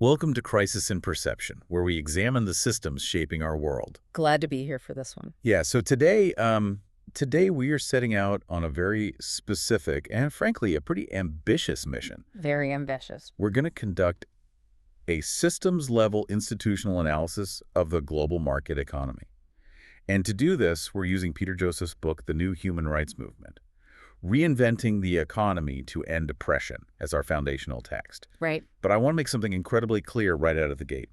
Welcome to Crisis in Perception, where we examine the systems shaping our world. Glad to be here for this one. Yeah, so today we are setting out on a very specific and frankly a pretty ambitious mission. Very ambitious. We're going to conduct a systems-level institutional analysis of the global market economy. And to do this, we're using Peter Joseph's book, The New Human Rights Movement, Reinventing the Economy to End Oppression, as our foundational text. Right. But I want to make something incredibly clear right out of the gate.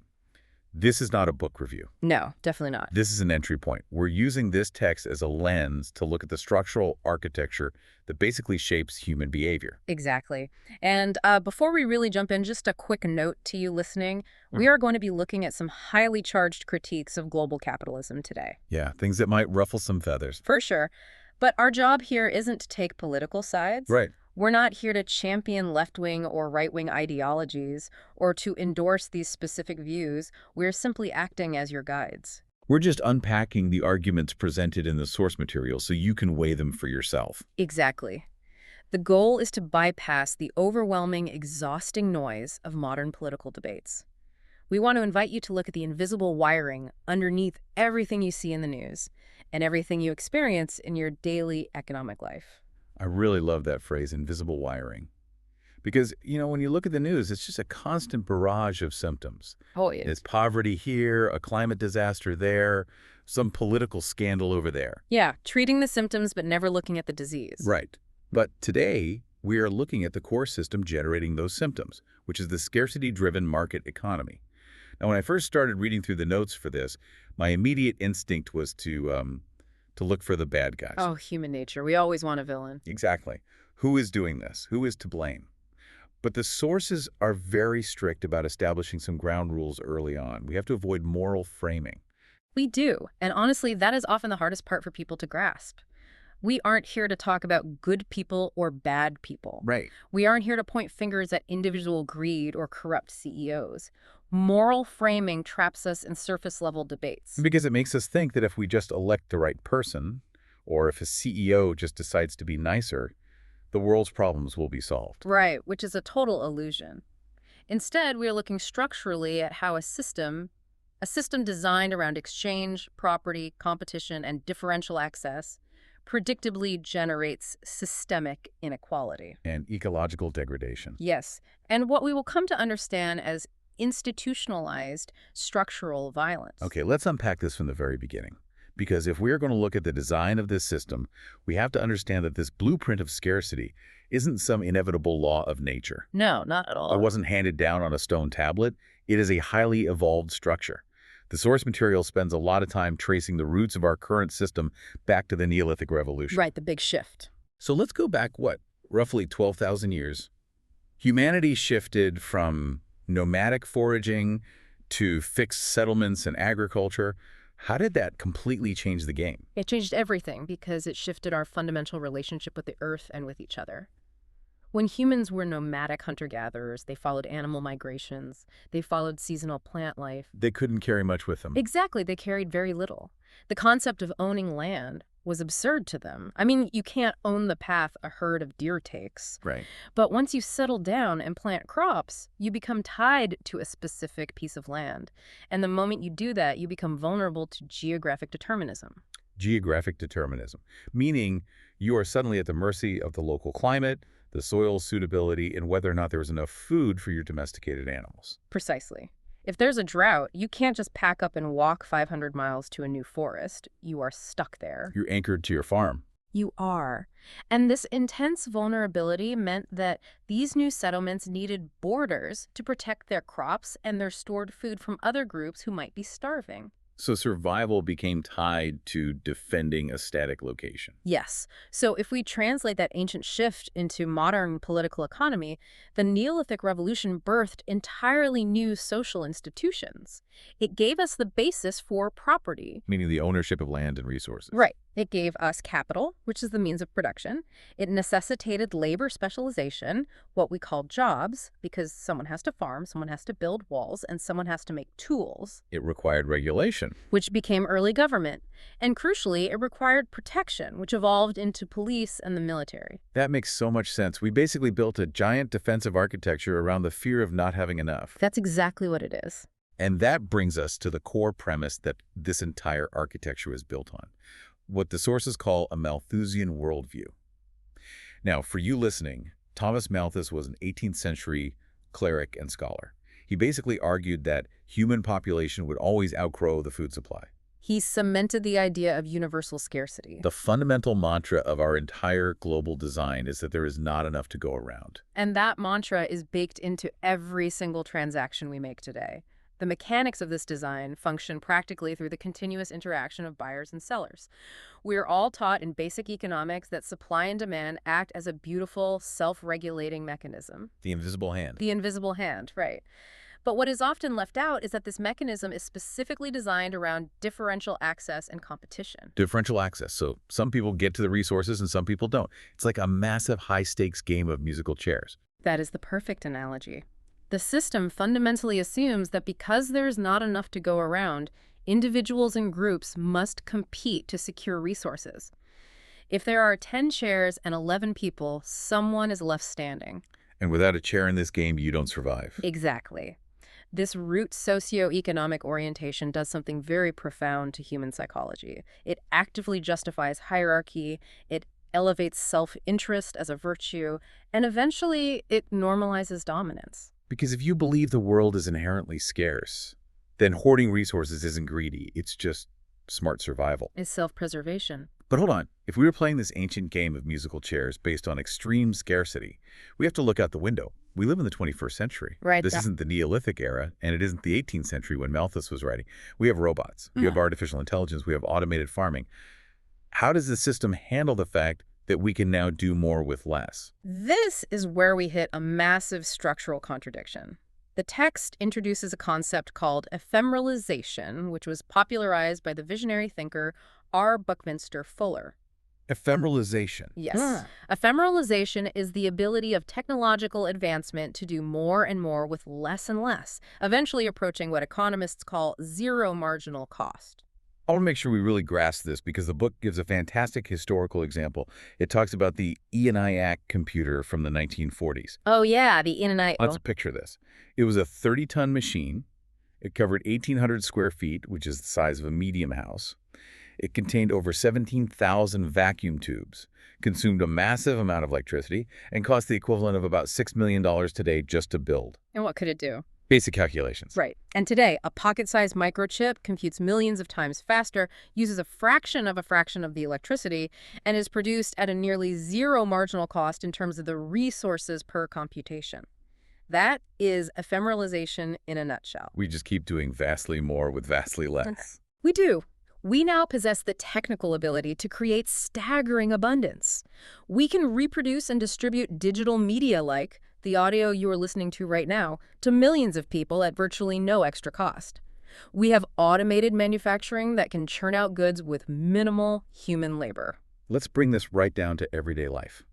This is not a book review. No, definitely not. This is an entry point. We're using this text as a lens to look at the structural architecture that basically shapes human behavior. Exactly. And before we really jump in, just a quick note to you listening. We are going to be looking at some highly charged critiques of global capitalism today. Yeah, things that might ruffle some feathers. For sure. But our job here isn't to take political sides. Right. We're not here to champion left-wing or right-wing ideologies or to endorse these specific views. We're simply acting as your guides. We're just unpacking the arguments presented in the source material so you can weigh them for yourself. Exactly. The goal is to bypass the overwhelming, exhausting noise of modern political debates. We want to invite you to look at the invisible wiring underneath everything you see in the news and everything you experience in your daily economic life. I really love that phrase, invisible wiring. Because, when you look at the news, it's just a constant barrage of symptoms. Oh, yes. There's poverty here, a climate disaster there, some political scandal over there. Yeah, treating the symptoms but never looking at the disease. Right. But today, we are looking at the core system generating those symptoms, which is the scarcity-driven market economy. Now, when I first started reading through the notes for this, my immediate instinct was to look for the bad guys. Oh, human nature. We always want a villain. Exactly. Who is doing this? Who is to blame? But the sources are very strict about establishing some ground rules early on. We have to avoid moral framing. We do. And honestly, that is often the hardest part for people to grasp. We aren't here to talk about good people or bad people. Right. We aren't here to point fingers at individual greed or corrupt CEOs. Moral framing traps us in surface-level debates. Because it makes us think that if we just elect the right person, or if a CEO just decides to be nicer, the world's problems will be solved. Right, which is a total illusion. Instead, we are looking structurally at how a system designed around exchange, property, competition, and differential access predictably generates systemic inequality. And ecological degradation. Yes, and what we will come to understand as institutionalized structural violence. Okay, let's unpack this from the very beginning. Because if we're going to look at the design of this system, we have to understand that this blueprint of scarcity isn't some inevitable law of nature. No, not at all. It wasn't handed down on a stone tablet. It is a highly evolved structure. The source material spends a lot of time tracing the roots of our current system back to the Neolithic Revolution. Right, the big shift. So let's go back, roughly 12,000 years. Humanity shifted from nomadic foraging to fixed settlements and agriculture. How did that completely change the game? It changed everything because it shifted our fundamental relationship with the earth and with each other. When humans were nomadic hunter-gatherers, they followed animal migrations, they followed seasonal plant life. They couldn't carry much with them. Exactly, they carried very little. The concept of owning land was absurd to them. I mean, you can't own the path a herd of deer takes. Right. But once you settle down and plant crops, you become tied to a specific piece of land. And the moment you do that, you become vulnerable to geographic determinism. Geographic determinism, meaning you are suddenly at the mercy of the local climate, the soil's suitability, and whether or not there was enough food for your domesticated animals. Precisely. If there's a drought, you can't just pack up and walk 500 miles to a new forest. You are stuck there. You're anchored to your farm. You are. And this intense vulnerability meant that these new settlements needed borders to protect their crops and their stored food from other groups who might be starving. So survival became tied to defending a static location. Yes. So if we translate that ancient shift into modern political economy, the Neolithic Revolution birthed entirely new social institutions. It gave us the basis for property. Meaning the ownership of land and resources. Right. It gave us capital, which is the means of production. It necessitated labor specialization, what we call jobs, because someone has to farm, someone has to build walls, and someone has to make tools, It required regulation. which became early government. And crucially, it required protection, which evolved into police and the military. That makes so much sense. We basically built a giant defensive architecture around the fear of not having enough. That's exactly what it is. And that brings us to the core premise that this entire architecture is built on, what the sources call a Malthusian worldview. Now, for you listening, Thomas Malthus was an 18th century cleric and scholar. He basically argued that human population would always outgrow the food supply. He cemented the idea of universal scarcity. The fundamental mantra of our entire global design is that there is not enough to go around. And that mantra is baked into every single transaction we make today. The mechanics of this design function practically through the continuous interaction of buyers and sellers. We're all taught in basic economics that supply and demand act as a beautiful, self-regulating mechanism. The invisible hand. The invisible hand, right. But what is often left out is that this mechanism is specifically designed around differential access and competition. Differential access. So some people get to the resources and some people don't. It's like a massive high-stakes game of musical chairs. That is the perfect analogy. The system fundamentally assumes that because there's not enough to go around, individuals and groups must compete to secure resources. If there are 10 chairs and 11 people, someone is left standing. And without a chair in this game, you don't survive. Exactly. This root socioeconomic orientation does something very profound to human psychology. It actively justifies hierarchy, it elevates self-interest as a virtue, and eventually it normalizes dominance. Because if you believe the world is inherently scarce, then hoarding resources isn't greedy. It's just smart survival. It's self-preservation. But hold on. If we were playing this ancient game of musical chairs based on extreme scarcity, we have to look out the window. We live in the 21st century. Right. This isn't the Neolithic era, and it isn't the 18th century when Malthus was writing. We have robots. We have artificial intelligence. We have automated farming. How does the system handle the fact that we can now do more with less? This is where we hit a massive structural contradiction. The text introduces a concept called ephemeralization, which was popularized by the visionary thinker R. Buckminster Fuller. Ephemeralization. Yes. Ephemeralization is the ability of technological advancement to do more and more with less and less, eventually approaching what economists call zero marginal cost. I want to make sure we really grasp this because the book gives a fantastic historical example. It talks about the ENIAC computer from the 1940s. Oh, yeah, the ENIAC. Let's picture this. It was a 30-ton machine. It covered 1,800 square feet, which is the size of a medium house. It contained over 17,000 vacuum tubes, consumed a massive amount of electricity, and cost the equivalent of about $6 million today just to build. And what could it do? Basic calculations. Right. And today, a pocket-sized microchip computes millions of times faster, uses a fraction of the electricity, and is produced at a nearly zero marginal cost in terms of the resources per computation. That is ephemeralization in a nutshell. We just keep doing vastly more with vastly less. We do. We now possess the technical ability to create staggering abundance. We can reproduce and distribute digital media like the audio you are listening to right now to millions of people at virtually no extra cost. We have automated manufacturing that can churn out goods with minimal human labor. Let's bring this right down to everyday life.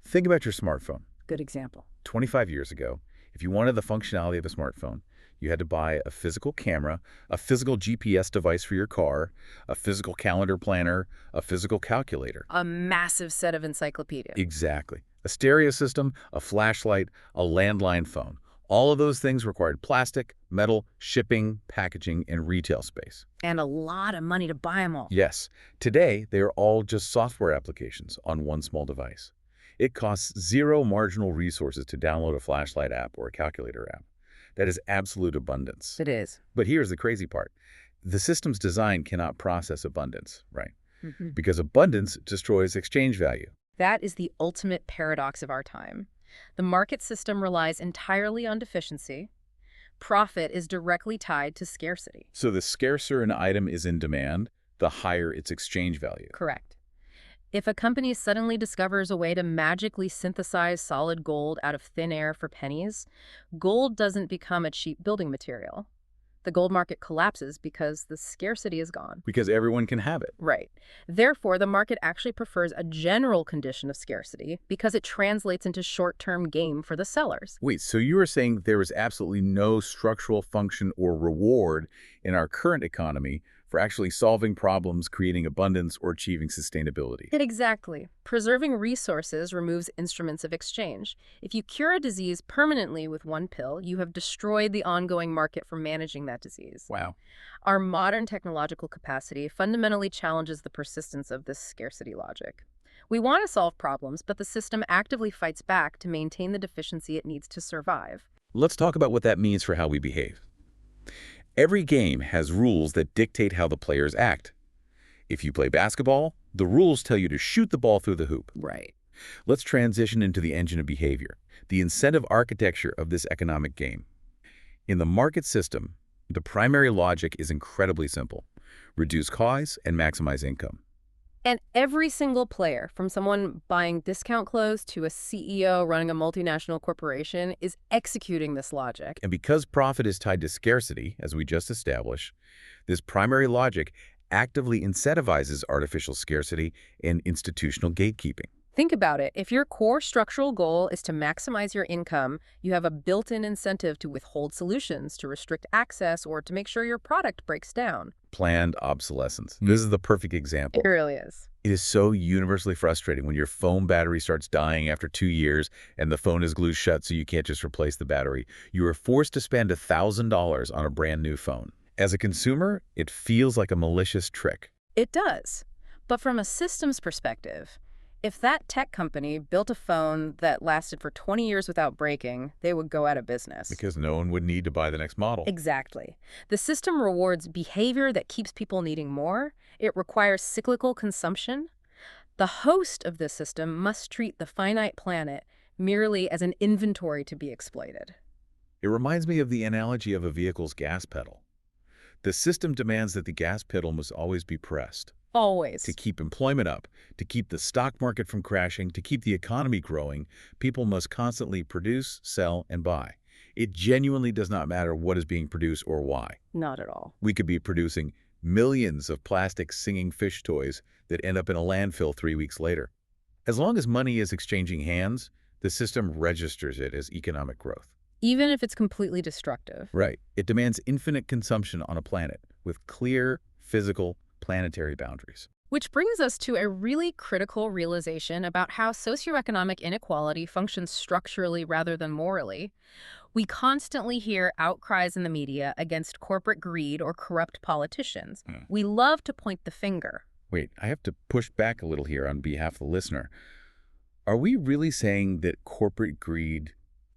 Think about your smartphone. Good example. 25 years ago, if you wanted the functionality of a smartphone, you had to buy a physical camera, a physical GPS device for your car, a physical calendar planner, a physical calculator. A massive set of encyclopedias. Exactly. A stereo system, a flashlight, a landline phone. All of those things required plastic, metal, shipping, packaging, and retail space. And a lot of money to buy them all. Yes. Today, they are all just software applications on one small device. It costs zero marginal resources to download a flashlight app or a calculator app. That is absolute abundance. It is. But here's the crazy part. The system's design cannot process abundance, right? Because abundance destroys exchange value. That is the ultimate paradox of our time. The market system relies entirely on deficiency. Profit is directly tied to scarcity. So the scarcer an item is in demand, the higher its exchange value. Correct. If a company suddenly discovers a way to magically synthesize solid gold out of thin air for pennies, gold doesn't become a cheap building material. The gold market collapses because the scarcity is gone. Because everyone can have it. Right. Therefore, the market actually prefers a general condition of scarcity because it translates into short-term gain for the sellers. Wait, so you were saying there is absolutely no structural function or reward in our current economy for actually solving problems, creating abundance, or achieving sustainability? Exactly. Preserving resources removes instruments of exchange. If you cure a disease permanently with one pill, you have destroyed the ongoing market for managing that disease. Wow. Our modern technological capacity fundamentally challenges the persistence of this scarcity logic. We want to solve problems, but the system actively fights back to maintain the deficiency it needs to survive. Let's talk about what that means for how we behave. Every game has rules that dictate how the players act. If you play basketball, the rules tell you to shoot the ball through the hoop. Right. Let's transition into the engine of behavior, the incentive architecture of this economic game. In the market system, the primary logic is incredibly simple: reduce costs and maximize income. And every single player, from someone buying discount clothes to a CEO running a multinational corporation, is executing this logic. And because profit is tied to scarcity, as we just established, this primary logic actively incentivizes artificial scarcity and institutional gatekeeping. Think about it. If your core structural goal is to maximize your income, you have a built-in incentive to withhold solutions, to restrict access, or to make sure your product breaks down. Planned obsolescence. This is the perfect example. It really is. It is so universally frustrating when your phone battery starts dying after 2 years and the phone is glued shut so you can't just replace the battery. You are forced to spend $1,000 on a brand new phone. As a consumer, it feels like a malicious trick. It does. But from a systems perspective, if that tech company built a phone that lasted for 20 years without breaking, they would go out of business. Because no one would need to buy the next model. Exactly. The system rewards behavior that keeps people needing more. It requires cyclical consumption. The host of this system must treat the finite planet merely as an inventory to be exploited. It reminds me of the analogy of a vehicle's gas pedal. The system demands that the gas pedal must always be pressed. Always. To keep employment up, to keep the stock market from crashing, to keep the economy growing, people must constantly produce, sell, and buy. It genuinely does not matter what is being produced or why. Not at all. We could be producing millions of plastic singing fish toys that end up in a landfill 3 weeks later. As long as money is exchanging hands, the system registers it as economic growth. Even if it's completely destructive. Right. It demands infinite consumption on a planet with clear, physical, planetary boundaries. Which brings us to a really critical realization about how socioeconomic inequality functions structurally rather than morally. We constantly hear outcries in the media against corporate greed or corrupt politicians. We love to point the finger. Wait, I have to push back a little here on behalf of the listener. Are we really saying that corporate greed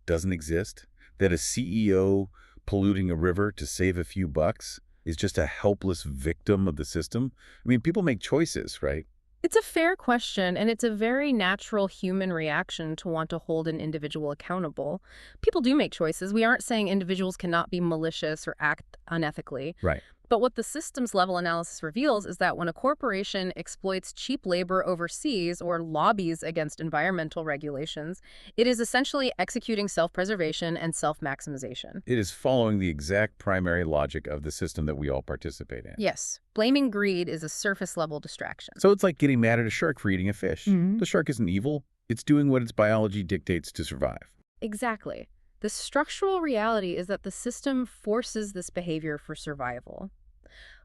doesn't exist? That a CEO polluting a river to save a few bucks is just a helpless victim of the system? I mean, people make choices, right? It's a fair question, and it's a very natural human reaction to want to hold an individual accountable. People do make choices. We aren't saying individuals cannot be malicious or act unethically. Right. But what the systems level analysis reveals is that when a corporation exploits cheap labor overseas or lobbies against environmental regulations, it is essentially executing self-preservation and self-maximization. It is following the exact primary logic of the system that we all participate in. Yes, blaming greed is a surface-level distraction. So it's like getting mad at a shark for eating a fish. Mhm. The shark isn't evil. It's doing what its biology dictates to survive. Exactly. The structural reality is that the system forces this behavior for survival.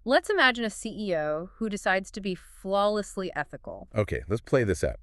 Let's imagine a CEO who decides to be flawlessly ethical. Okay, let's play this out.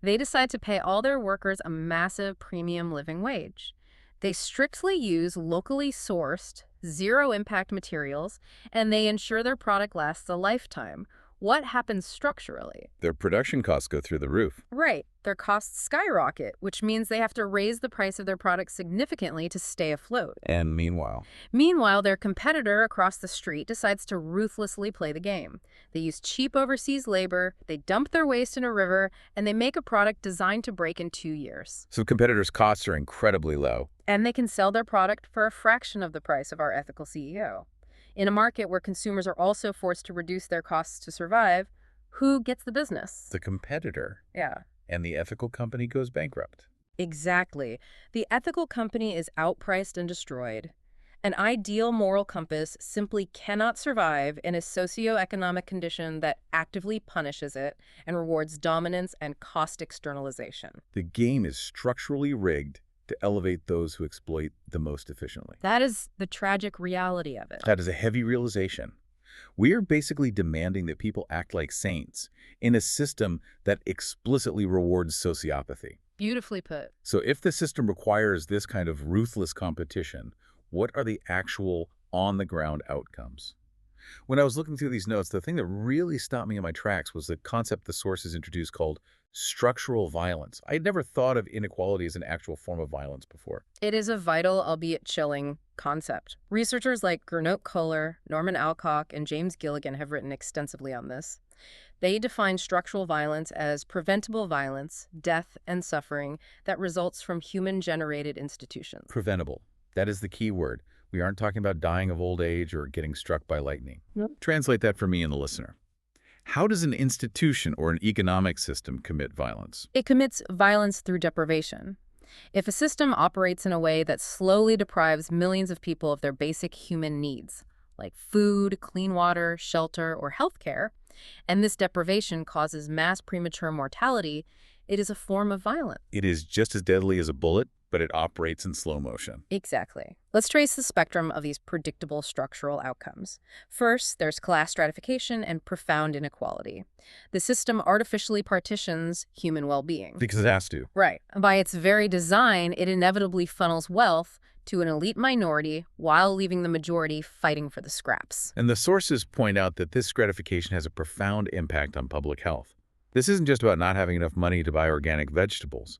They decide to pay all their workers a massive premium living wage. They strictly use locally sourced, zero-impact materials, and they ensure their product lasts a lifetime. What happens structurally? Their production costs go through the roof. Right. Their costs skyrocket, which means they have to raise the price of their product significantly to stay afloat. And meanwhile, Their competitor across the street decides to ruthlessly play the game. They use cheap overseas labor, they dump their waste in a river, and they make a product designed to break in 2 years. so competitors' costs are incredibly low. And they can sell their product for a fraction of the price of our ethical CEO. In a market where consumers are also forced to reduce their costs to survive, who gets the business? The competitor Yeah. and the ethical company goes bankrupt. Exactly. The ethical company is outpriced and destroyed. An ideal moral compass simply cannot survive in a socioeconomic condition that actively punishes it and rewards dominance and cost externalization. The game is structurally rigged to elevate those who exploit the most efficiently. That is the tragic reality of it. That is a heavy realization. We are basically demanding that people act like saints in a system that explicitly rewards sociopathy. Beautifully put. So if the system requires this kind of ruthless competition, what are the actual on-the-ground outcomes? When I was looking through these notes, the thing that really stopped me in my tracks was the concept the sources introduced called structural violence. I had never thought of inequality as an actual form of violence before. It is a vital, albeit chilling, concept. Researchers like Gernot Kohler, Norman Alcock, and James Gilligan have written extensively on this. They define structural violence as preventable violence, death, and suffering that results from human-generated institutions. Preventable. That is the key word. We aren't talking about dying of old age or getting struck by lightning. Yep. Translate that for me and the listener. How does an institution or an economic system commit violence? It commits violence through deprivation. If a system operates in a way that slowly deprives millions of people of their basic human needs, like food, clean water, shelter, or healthcare, and this deprivation causes mass premature mortality, it is a form of violence. It is just as deadly as a bullet, but it operates in slow motion. Exactly. Let's trace the spectrum of these predictable structural outcomes. First, there's class stratification and profound inequality. The system artificially partitions human well-being. Because it has to. Right. By its very design, it inevitably funnels wealth to an elite minority while leaving the majority fighting for the scraps. And the sources point out that this stratification has a profound impact on public health. This isn't just about not having enough money to buy organic vegetables.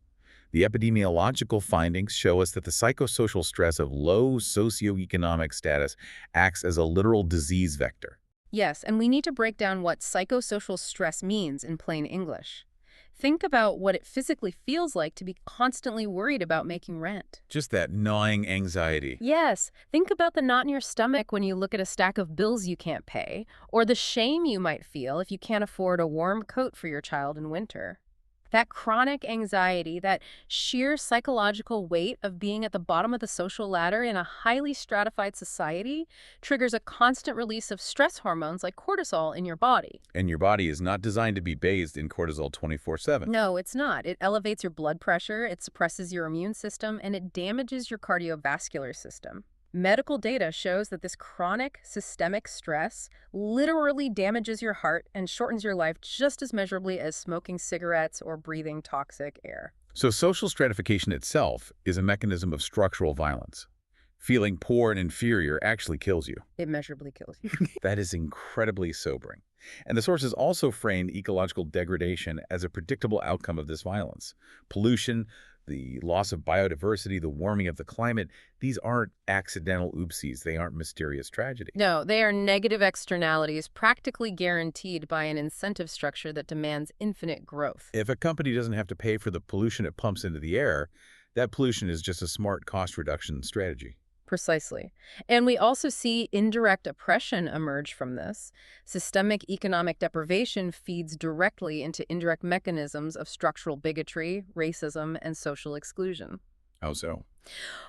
The epidemiological findings show us that the psychosocial stress of low socioeconomic status acts as a literal disease vector. Yes, and we need to break down what psychosocial stress means in plain English. Think about what it physically feels like to be constantly worried about making rent. Just that gnawing anxiety. Yes, think about the knot in your stomach when you look at a stack of bills you can't pay, or the shame you might feel if you can't afford a warm coat for your child in winter. That chronic anxiety, that sheer psychological weight of being at the bottom of the social ladder in a highly stratified society triggers a constant release of stress hormones like cortisol in your body. And your body is not designed to be bathed in cortisol 24/7. No, it's not. It elevates your blood pressure, it suppresses your immune system, and it damages your cardiovascular system. Medical data shows that this chronic systemic stress literally damages your heart and shortens your life just as measurably as smoking cigarettes or breathing toxic air. So social stratification itself is a mechanism of structural violence. Feeling poor and inferior actually kills you. It measurably kills you. That is incredibly sobering. And the sources also frame ecological degradation as a predictable outcome of this violence. Pollution, the loss of biodiversity, the warming of the climate, these aren't accidental oopsies. They aren't mysterious tragedy. No, they are negative externalities practically guaranteed by an incentive structure that demands infinite growth. If a company doesn't have to pay for the pollution it pumps into the air, that pollution is just a smart cost reduction strategy. Precisely. And we also see indirect oppression emerge from this. Systemic economic deprivation feeds directly into indirect mechanisms of structural bigotry, racism, and social exclusion. How so?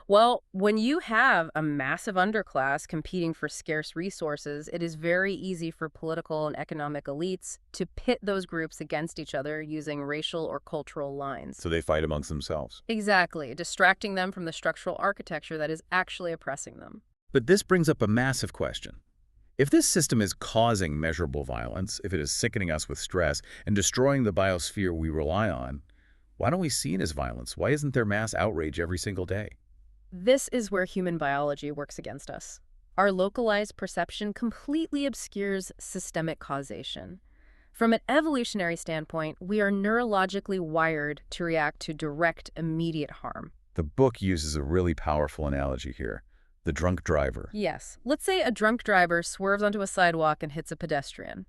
Well, when you have a massive underclass competing for scarce resources, it is very easy for political and economic elites to pit those groups against each other using racial or cultural lines. So they fight amongst themselves. Exactly, distracting them from the structural architecture that is actually oppressing them. But this brings up a massive question. If this system is causing measurable violence, if it is sickening us with stress and destroying the biosphere we rely on, why don't we see it as violence? Why isn't there mass outrage every single day? This is where human biology works against us. Our localized perception completely obscures systemic causation. From an evolutionary standpoint, we are neurologically wired to react to direct, immediate harm. The book uses a really powerful analogy here. The drunk driver. Yes. Let's say a drunk driver swerves onto a sidewalk and hits a pedestrian.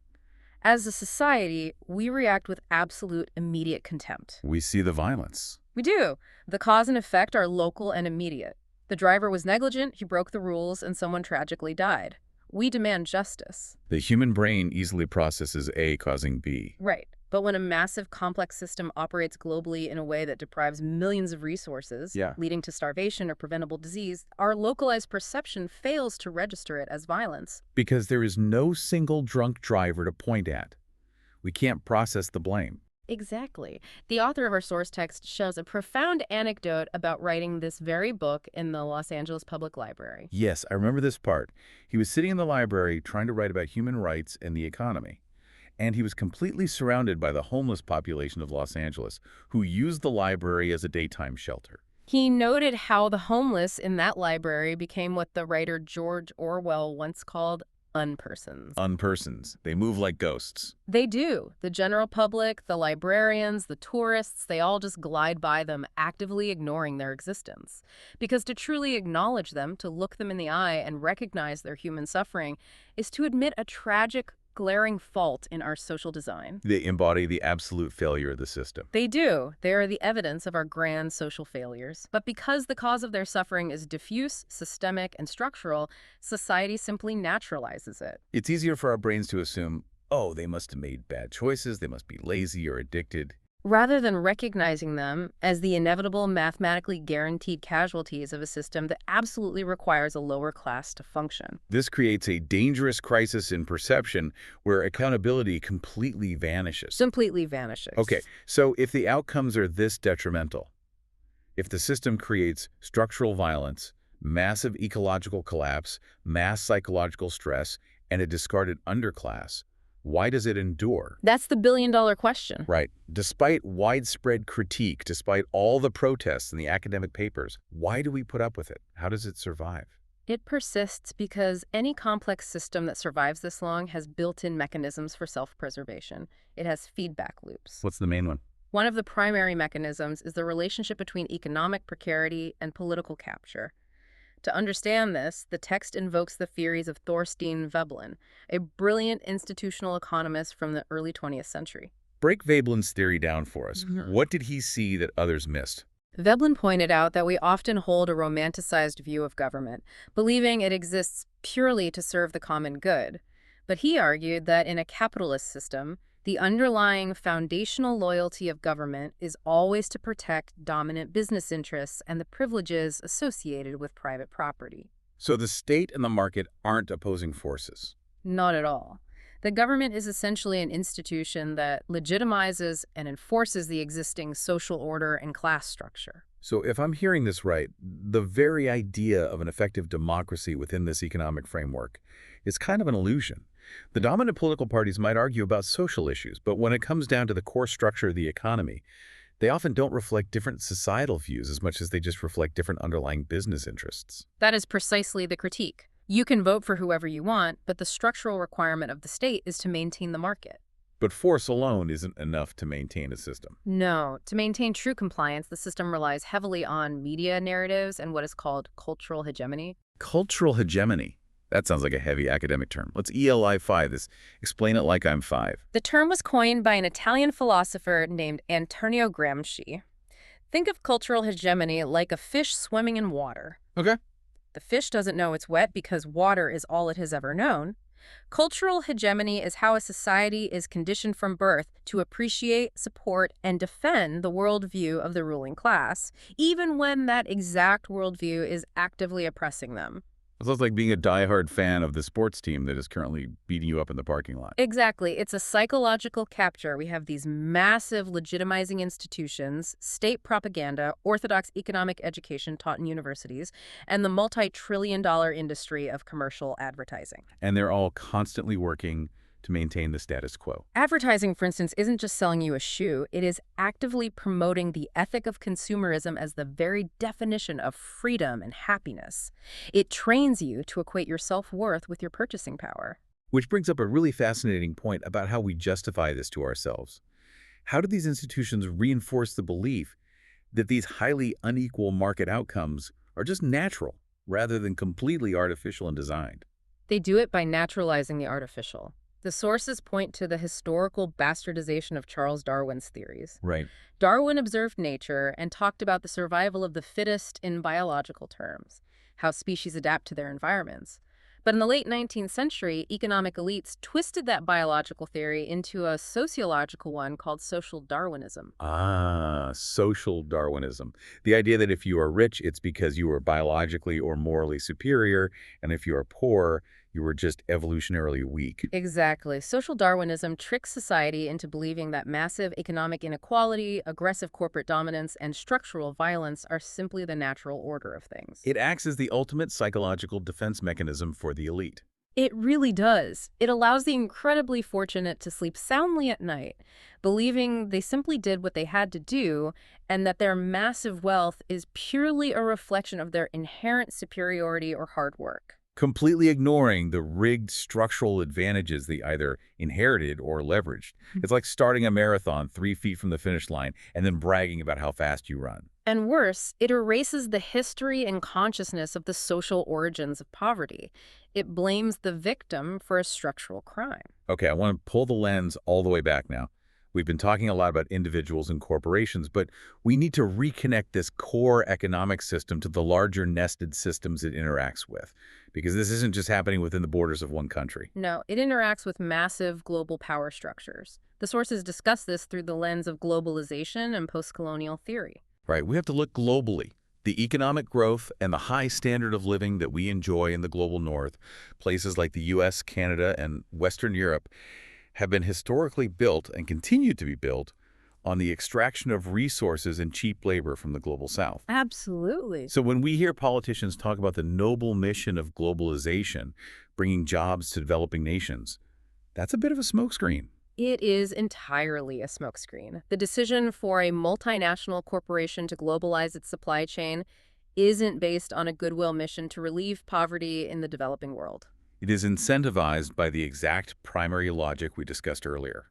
As a society, we react with absolute immediate contempt. We see the violence. We do. The cause and effect are local and immediate. The driver was negligent, he broke the rules, and someone tragically died. We demand justice. The human brain easily processes A causing B. Right. But when a massive, complex system operates globally in a way that deprives millions of resources, Yeah. leading to starvation or preventable disease, our localized perception fails to register it as violence. Because there is no single drunk driver to point at. We can't process the blame. Exactly. The author of our source text shares a profound anecdote about writing this very book in the Los Angeles Public Library. Yes, I remember this part. He was sitting in the library trying to write about human rights and the economy. And he was completely surrounded by the homeless population of Los Angeles, who used the library as a daytime shelter. He noted how the homeless in that library became what the writer George Orwell once called unpersons. Unpersons. They move like ghosts. They do. The general public, the librarians, the tourists, they all just glide by them, actively ignoring their existence. Because to truly acknowledge them, to look them in the eye and recognize their human suffering, is to admit a tragic, glaring fault in our social design. They embody the absolute failure of the system. They do. They are the evidence of our grand social failures. But because the cause of their suffering is diffuse, systemic, and structural, society simply naturalizes it. It's easier for our brains to assume, oh, they must have made bad choices, they must be lazy or addicted. Rather than recognizing them as the inevitable, mathematically guaranteed casualties of a system that absolutely requires a lower class to function. This creates a dangerous crisis in perception where accountability completely vanishes. Completely vanishes. Okay, so if the outcomes are this detrimental, if the system creates structural violence, massive ecological collapse, mass psychological stress, and a discarded underclass, why does it endure? That's the billion-dollar question. Right. Despite widespread critique, despite all the protests in the academic papers, why do we put up with it? How does it survive? It persists because any complex system that survives this long has built-in mechanisms for self-preservation. It has feedback loops. What's the main one? One of the primary mechanisms is the relationship between economic precarity and political capture. To understand this, the text invokes the theories of Thorstein Veblen, a brilliant institutional economist from the early 20th century. Break Veblen's theory down for us. What did he see that others missed? Veblen pointed out that we often hold a romanticized view of government, believing it exists purely to serve the common good. But he argued that in a capitalist system, the underlying foundational loyalty of government is always to protect dominant business interests and the privileges associated with private property. So the state and the market aren't opposing forces. Not at all. The government is essentially an institution that legitimizes and enforces the existing social order and class structure. So if I'm hearing this right, the very idea of an effective democracy within this economic framework is kind of an illusion. The dominant political parties might argue about social issues, but when it comes down to the core structure of the economy, they often don't reflect different societal views as much as they just reflect different underlying business interests. That is precisely the critique. You can vote for whoever you want, but the structural requirement of the state is to maintain the market. But force alone isn't enough to maintain a system. No, to maintain true compliance, the system relies heavily on media narratives and what is called cultural hegemony. Cultural hegemony. That sounds like a heavy academic term. Let's ELI5 this. Explain it like I'm 5. The term was coined by an Italian philosopher named Antonio Gramsci. Think of cultural hegemony like a fish swimming in water. Okay. The fish doesn't know it's wet because water is all it has ever known. Cultural hegemony is how a society is conditioned from birth to appreciate, support, and defend the worldview of the ruling class, even when that exact worldview is actively oppressing them. It sounds like being a diehard fan of the sports team that is currently beating you up in the parking lot. Exactly. It's a psychological capture. We have these massive legitimizing institutions, state propaganda, orthodox economic education taught in universities, and the multi-trillion-dollar industry of commercial advertising. And they're all constantly working to maintain the status quo. Advertising, for instance, isn't just selling you a shoe. It is actively promoting the ethic of consumerism as the very definition of freedom and happiness. It trains you to equate your self-worth with your purchasing power. Which brings up a really fascinating point about how we justify this to ourselves. How do these institutions reinforce the belief that these highly unequal market outcomes are just natural rather than completely artificial and designed? They do it by naturalizing the artificial. The sources point to the historical bastardization of Charles Darwin's theories. Right. Darwin observed nature and talked about the survival of the fittest in biological terms, how species adapt to their environments. But in the late 19th century, economic elites twisted that biological theory into a sociological one called social Darwinism. Ah, social Darwinism. The idea that if you are rich, it's because you are biologically or morally superior, and if you are poor, you were just evolutionarily weak. Exactly. Social Darwinism tricks society into believing that massive economic inequality, aggressive corporate dominance, and structural violence are simply the natural order of things. It acts as the ultimate psychological defense mechanism for the elite. It really does. It allows the incredibly fortunate to sleep soundly at night, believing they simply did what they had to do and that their massive wealth is purely a reflection of their inherent superiority or hard work. Completely ignoring the rigged structural advantages they either inherited or leveraged. It's like starting a marathon 3 feet from the finish line and then bragging about how fast you run. And worse, it erases the history and consciousness of the social origins of poverty. It blames the victim for a structural crime. Okay, I want to pull the lens all the way back now. We've been talking a lot about individuals and corporations, but we need to reconnect this core economic system to the larger nested systems it interacts with, because this isn't just happening within the borders of one country. No, it interacts with massive global power structures. The sources discuss this through the lens of globalization and post-colonial theory. Right, we have to look globally. The economic growth and the high standard of living that we enjoy in the global north, places like the US, Canada, and Western Europe, have been historically built and continue to be built on the extraction of resources and cheap labor from the global south. Absolutely. So when we hear politicians talk about the noble mission of globalization, bringing jobs to developing nations, that's a bit of a smokescreen. It is entirely a smokescreen. The decision for a multinational corporation to globalize its supply chain isn't based on a goodwill mission to relieve poverty in the developing world. It is incentivized by the exact primary logic we discussed earlier,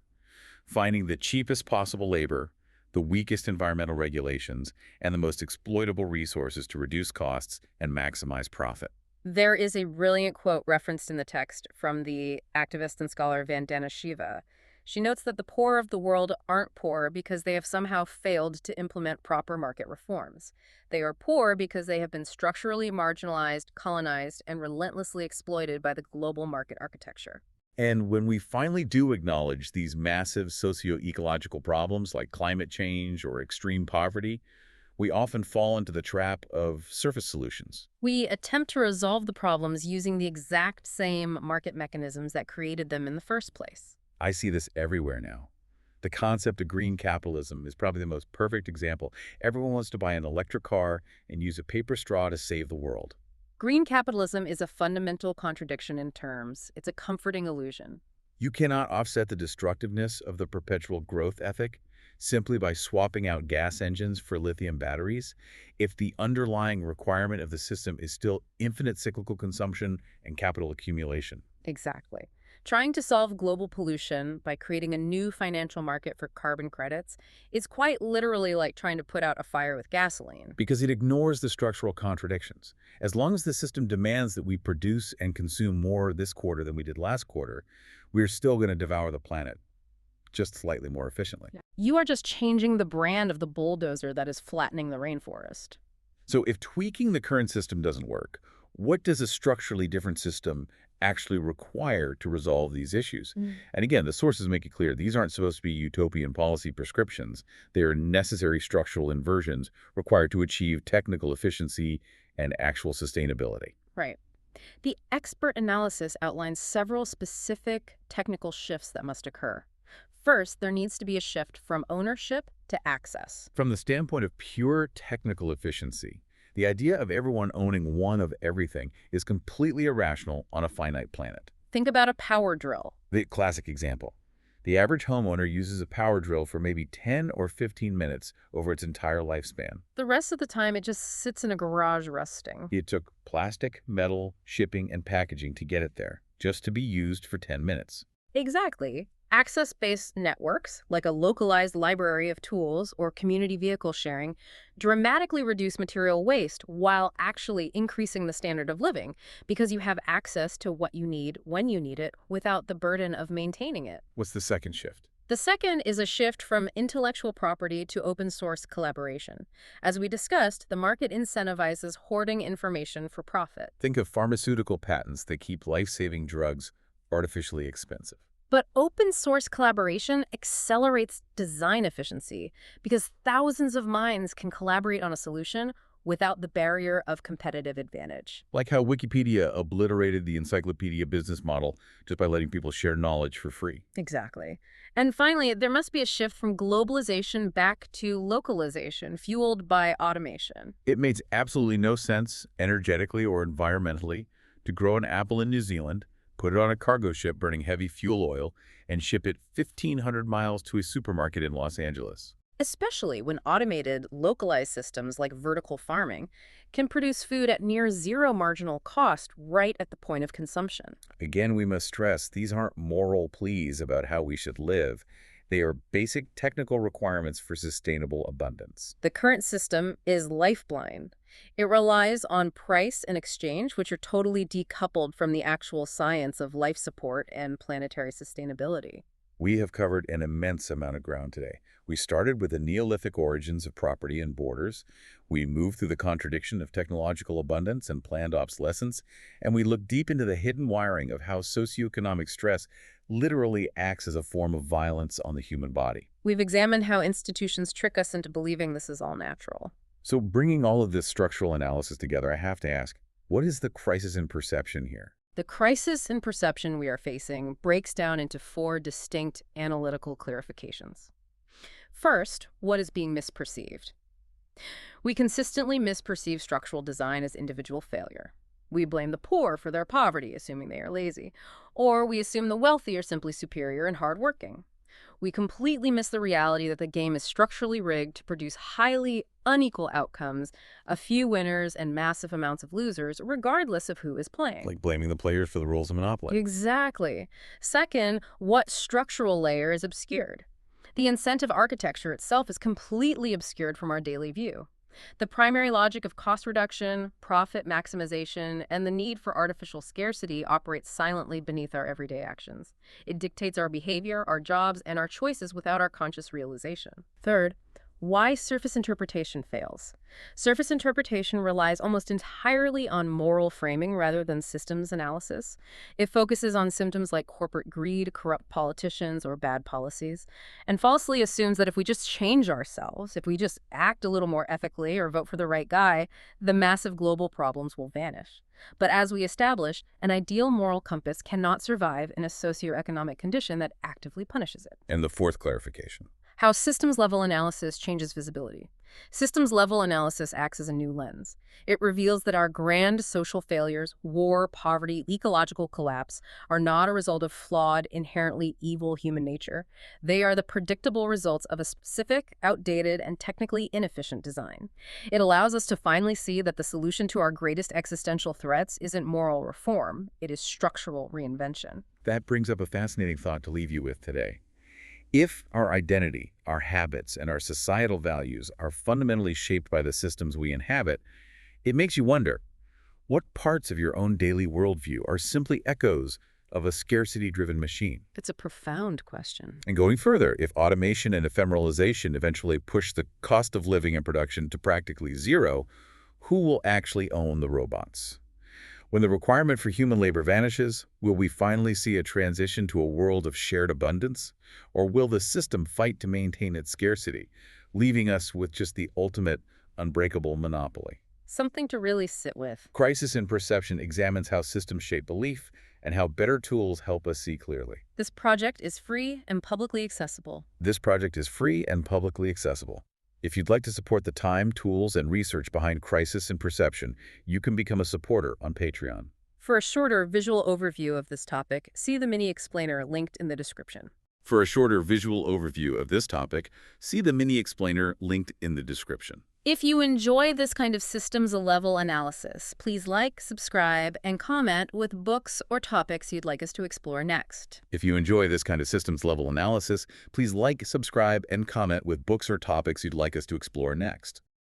finding the cheapest possible labor, the weakest environmental regulations, and the most exploitable resources to reduce costs and maximize profit. There is a brilliant quote referenced in the text from the activist and scholar Vandana Shiva. She notes that the poor of the world aren't poor because they have somehow failed to implement proper market reforms. They are poor because they have been structurally marginalized, colonized, and relentlessly exploited by the global market architecture. And when we finally do acknowledge these massive socio-ecological problems like climate change or extreme poverty, we often fall into the trap of surface solutions. We attempt to resolve the problems using the exact same market mechanisms that created them in the first place. I see this everywhere now. The concept of green capitalism is probably the most perfect example. Everyone wants to buy an electric car and use a paper straw to save the world. Green capitalism is a fundamental contradiction in terms. It's a comforting illusion. You cannot offset the destructiveness of the perpetual growth ethic simply by swapping out gas engines for lithium batteries if the underlying requirement of the system is still infinite cyclical consumption and capital accumulation. Exactly. Trying to solve global pollution by creating a new financial market for carbon credits is quite literally like trying to put out a fire with gasoline. Because it ignores the structural contradictions. As long as the system demands that we produce and consume more this quarter than we did last quarter, we're still going to devour the planet, just slightly more efficiently. You are just changing the brand of the bulldozer that is flattening the rainforest. So if tweaking the current system doesn't work, what does a structurally different system actually require to resolve these issues? And again, the sources make it clear these aren't supposed to be utopian policy prescriptions. They are necessary structural inversions required to achieve technical efficiency and actual sustainability. Right. The expert analysis outlines several specific technical shifts that must occur. First, there needs to be a shift from ownership to access. From the standpoint of pure technical efficiency, the idea of everyone owning one of everything is completely irrational on a finite planet. Think about a power drill. The classic example. The average homeowner uses a power drill for maybe 10 or 15 minutes over its entire lifespan. The rest of the time, it just sits in a garage rusting. It took plastic, metal, shipping, and packaging to get it there, just to be used for 10 minutes. Exactly. Access-based networks, like a localized library of tools or community vehicle sharing, dramatically reduce material waste while actually increasing the standard of living because you have access to what you need when you need it without the burden of maintaining it. What's the second shift? The second is a shift from intellectual property to open source collaboration. As we discussed, the market incentivizes hoarding information for profit. Think of pharmaceutical patents that keep life-saving drugs artificially expensive. But open source collaboration accelerates design efficiency because thousands of minds can collaborate on a solution without the barrier of competitive advantage. Like how Wikipedia obliterated the encyclopedia business model just by letting people share knowledge for free. Exactly. And finally, there must be a shift from globalization back to localization, fueled by automation. It makes absolutely no sense, energetically or environmentally, to grow an apple in New Zealand, put it on a cargo ship burning heavy fuel oil, and ship it 1,500 miles to a supermarket in Los Angeles. Especially when automated, localized systems like vertical farming can produce food at near zero marginal cost right at the point of consumption. Again, we must stress these aren't moral pleas about how we should live. They are basic technical requirements for sustainable abundance. The current system is lifeline. It relies on price and exchange, which are totally decoupled from the actual science of life support and planetary sustainability. We have covered an immense amount of ground today. We started with the Neolithic origins of property and borders. We moved through the contradiction of technological abundance and planned obsolescence, and we looked deep into the hidden wiring of how socioeconomic stress literally acts as a form of violence on the human body. We've examined how institutions trick us into believing this is all natural. So bringing all of this structural analysis together, I have to ask, what is the crisis in perception here? The crisis in perception we are facing breaks down into four distinct analytical clarifications. First, what is being misperceived? We consistently misperceive structural design as individual failure. We blame the poor for their poverty, assuming they are lazy, or we assume the wealthy are simply superior and hardworking. We completely miss the reality that the game is structurally rigged to produce highly unequal outcomes, a few winners and massive amounts of losers, regardless of who is playing. Like blaming the players for the rules of Monopoly. Exactly. Second, what structural layer is obscured? The incentive architecture itself is completely obscured from our daily view. The primary logic of cost reduction, profit maximization, and the need for artificial scarcity operates silently beneath our everyday actions. It dictates our behavior, our jobs, and our choices without our conscious realization. Third, why surface interpretation fails. Surface interpretation relies almost entirely on moral framing rather than systems analysis. It focuses on symptoms like corporate greed, corrupt politicians, or bad policies, and falsely assumes that if we just change ourselves, if we just act a little more ethically or vote for the right guy, the massive global problems will vanish. But as we established, an ideal moral compass cannot survive in a socioeconomic condition that actively punishes it. And the fourth clarification. How systems-level analysis changes visibility. Systems-level analysis acts as a new lens. It reveals that our grand social failures, war, poverty, ecological collapse, are not a result of flawed, inherently evil human nature. They are the predictable results of a specific, outdated, and technically inefficient design. It allows us to finally see that the solution to our greatest existential threats isn't moral reform, it is structural reinvention. That brings up a fascinating thought to leave you with today. If our identity, our habits, and our societal values are fundamentally shaped by the systems we inhabit, it makes you wonder, what parts of your own daily worldview are simply echoes of a scarcity-driven machine? It's a profound question. And going further, if automation and ephemeralization eventually push the cost of living and production to practically zero, who will actually own the robots? When the requirement for human labor vanishes, will we finally see a transition to a world of shared abundance? Or will the system fight to maintain its scarcity, leaving us with just the ultimate unbreakable monopoly? Something to really sit with. Crisis in Perception examines how systems shape belief and how better tools help us see clearly. This project is free and publicly accessible. This project is free and publicly accessible. If you'd like to support the time, tools, and research behind Crisis in Perception, you can become a supporter on Patreon. For a shorter visual overview of this topic, see the mini explainer linked in the description. For a shorter visual overview of this topic, see the mini explainer linked in the description. If you enjoy this kind of systems-level analysis, please like, subscribe, and comment with books or topics you'd like us to explore next. If you enjoy this kind of systems-level analysis, please like, subscribe, and comment with books or topics you'd like us to explore next.